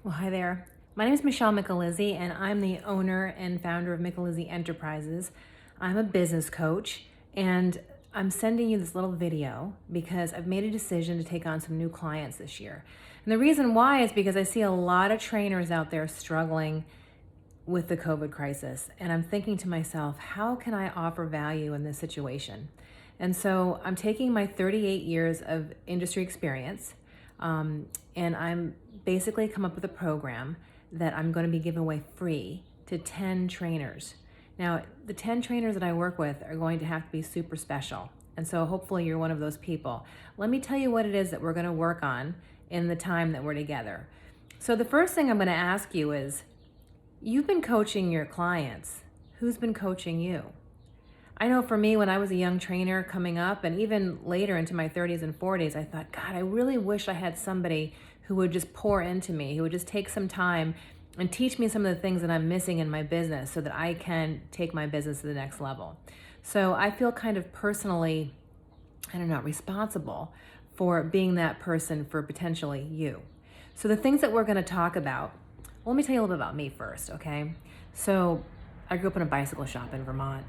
Well, hi there. My name is Michelle Micalizzi, and I'm the owner and founder of Micalizzi Enterprises. I'm a business coach, and I'm sending you this little video because I've made a decision to take on some new clients this year. And the reason why is because I see a lot of trainers out there struggling with the COVID crisis. And I'm thinking to myself, how can I offer value in this situation? And so I'm taking my 38 years of industry experience, and I'm basically come up with a program that I'm going to be giving away free to 10 trainers. Now, the 10 trainers that I work with are going to have to be super special. And so hopefully you're one of those people. Let me tell you what it is that we're going to work on in the time that we're together. So the first thing I'm going to ask you is, you've been coaching your clients. Who's been coaching you? I know for me, when I was a young trainer coming up, and even later into my 30s and 40s, I thought, God, I really wish I had somebody who would just pour into me, who would just take some time and teach me some of the things that I'm missing in my business so that I can take my business to the next level. So I feel kind of personally, responsible for being that person for potentially you. So the things that we're going to talk about, well, let me tell you a little bit about me first, okay? So I grew up in a bicycle shop in Vermont.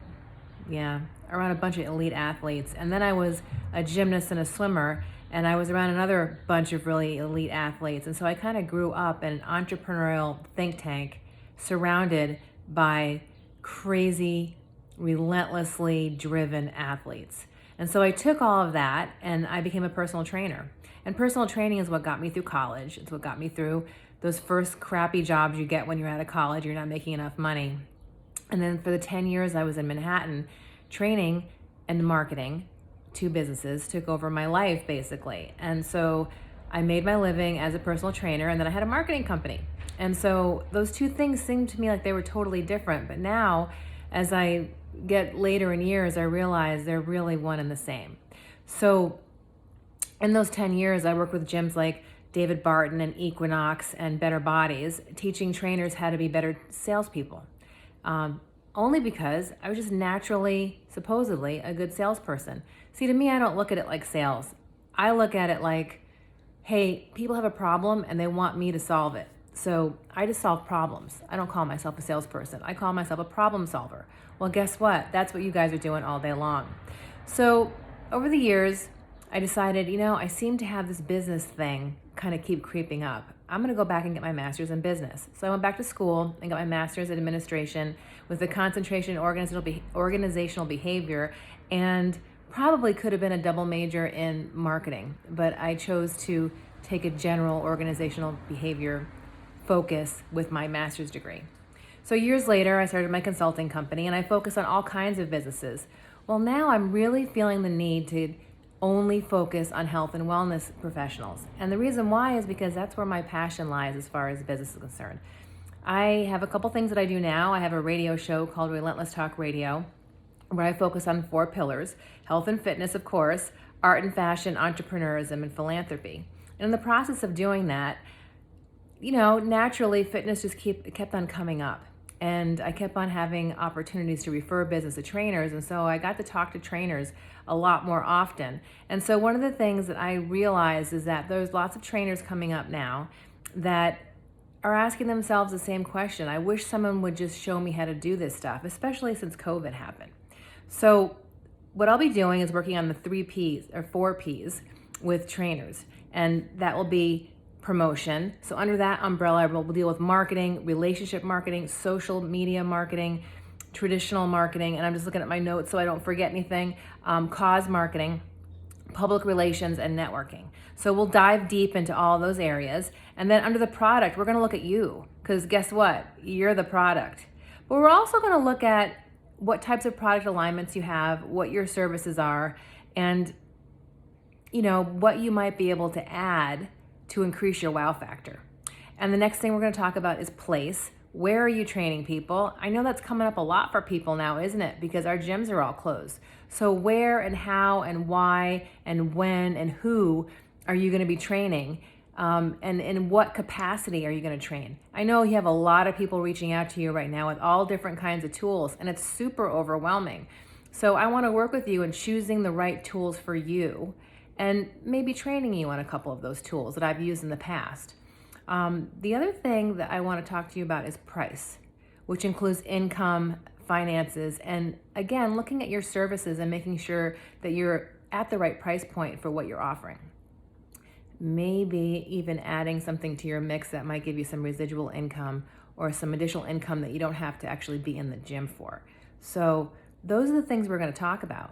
Yeah, around a bunch of elite athletes. And then I was a gymnast and a swimmer, and I was around another bunch of really elite athletes. And so I kind of grew up in an entrepreneurial think tank surrounded by crazy, relentlessly driven athletes. And so I took all of that and I became a personal trainer. And personal training is what got me through college. It's what got me through those first crappy jobs you get when you're out of college, you're not making enough money. And then for the 10 years I was in Manhattan training and marketing, two businesses took over my life basically. And so I made my living as a personal trainer, and then I had a marketing company. And so those two things seemed to me like they were totally different. But now, as I get later in years, I realize they're really one and the same. So in those 10 years, I worked with gyms like David Barton and Equinox and Better Bodies, teaching trainers how to be better salespeople. Only because I was just naturally, supposedly, a good salesperson. See, to me, I don't look at it like sales. I look at it like, hey, people have a problem and they want me to solve it. So I just solve problems. I don't call myself a salesperson. I call myself a problem solver. Well, guess what? That's what you guys are doing all day long. So over the years, I decided, I seem to have this business thing kind of keep creeping up. I'm going to go back and get my master's in business. So I went back to school and got my master's in administration with a concentration in organizational behavior, and probably could have been a double major in marketing, but I chose to take a general organizational behavior focus with my master's degree. So years later, I started my consulting company and I focus on all kinds of businesses. Well, now I'm really feeling the need to only focus on health and wellness professionals. And the reason why is because that's where my passion lies as far as business is concerned. I have a couple things that I do now. I have a radio show called Relentless Talk Radio, where I focus on 4 pillars: health and fitness, of course, art and fashion, entrepreneurism, and philanthropy. And in the process of doing that, naturally fitness just kept on coming up. And I kept on having opportunities to refer business to trainers. And so I got to talk to trainers a lot more often. And so one of the things that I realized is that there's lots of trainers coming up now that are asking themselves the same question. I wish someone would just show me how to do this stuff, especially since COVID happened. So what I'll be doing is working on the 3 P's or 4 P's with trainers. And that will be promotion. So under that umbrella, we'll deal with marketing, relationship marketing, social media marketing, traditional marketing, and I'm just looking at my notes so I don't forget anything, cause marketing, public relations, and networking. So we'll dive deep into all those areas. And then under the product, we're going to look at you, because guess what? You're the product. But we're also going to look at what types of product alignments you have, what your services are, and what you might be able to add to increase your wow factor. And the next thing we're going to talk about is place. Where are you training people? I know that's coming up a lot for people now, isn't it? Because our gyms are all closed. So where and how and why and when and who are you going to be training? And in what capacity are you going to train? I know you have a lot of people reaching out to you right now with all different kinds of tools, and it's super overwhelming. So I want to work with you in choosing the right tools for you and maybe training you on a couple of those tools that I've used in the past. The other thing that I want to talk to you about is price, which includes income, finances, and again, looking at your services and making sure that you're at the right price point for what you're offering. Maybe even adding something to your mix that might give you some residual income or some additional income that you don't have to actually be in the gym for. So those are the things we're going to talk about.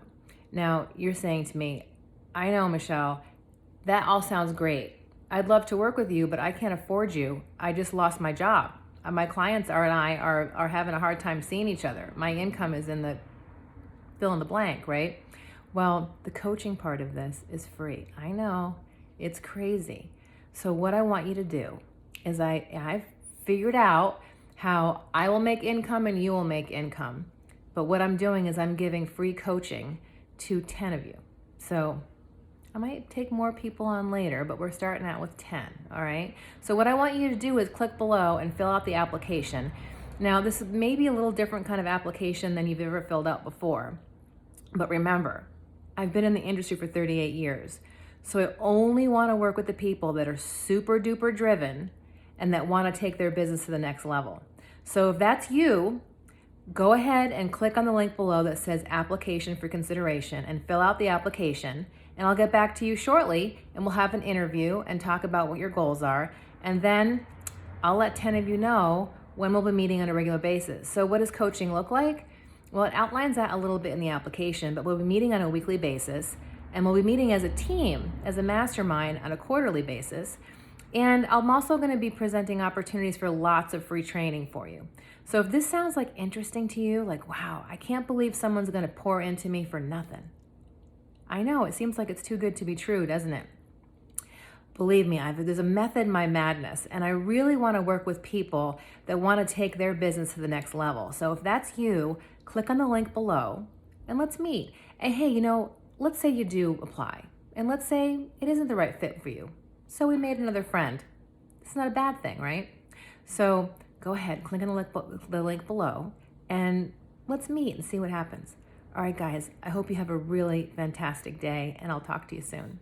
Now, you're saying to me, I know, Michelle, that all sounds great. I'd love to work with you, but I can't afford you. I just lost my job. My clients and I are having a hard time seeing each other. My income is in the fill in the blank, right? Well, the coaching part of this is free. I know, it's crazy. So what I want you to do is I've figured out how I will make income and you will make income. But what I'm doing is I'm giving free coaching to 10 of you. So I might take more people on later, but we're starting out with 10, all right? So what I want you to do is click below and fill out the application. Now, this may be a little different kind of application than you've ever filled out before. But remember, I've been in the industry for 38 years. So I only want to work with the people that are super duper driven and that want to take their business to the next level. So if that's you, go ahead and click on the link below that says application for consideration and fill out the application. And I'll get back to you shortly and we'll have an interview and talk about what your goals are. And then I'll let 10 of you know when we'll be meeting on a regular basis. So what does coaching look like? Well, it outlines that a little bit in the application, but we'll be meeting on a weekly basis and we'll be meeting as a team, as a mastermind on a quarterly basis. And I'm also going to be presenting opportunities for lots of free training for you. So if this sounds like interesting to you, like, wow, I can't believe someone's going to pour into me for nothing. I know, it seems like it's too good to be true, doesn't it? Believe me, there's a method in my madness, and I really want to work with people that want to take their business to the next level. So if that's you, click on the link below and let's meet. And hey, let's say you do apply, and let's say it isn't the right fit for you. So we made another friend. It's not a bad thing, right? So go ahead, click on the link below, and let's meet and see what happens. All right, guys, I hope you have a really fantastic day, and I'll talk to you soon.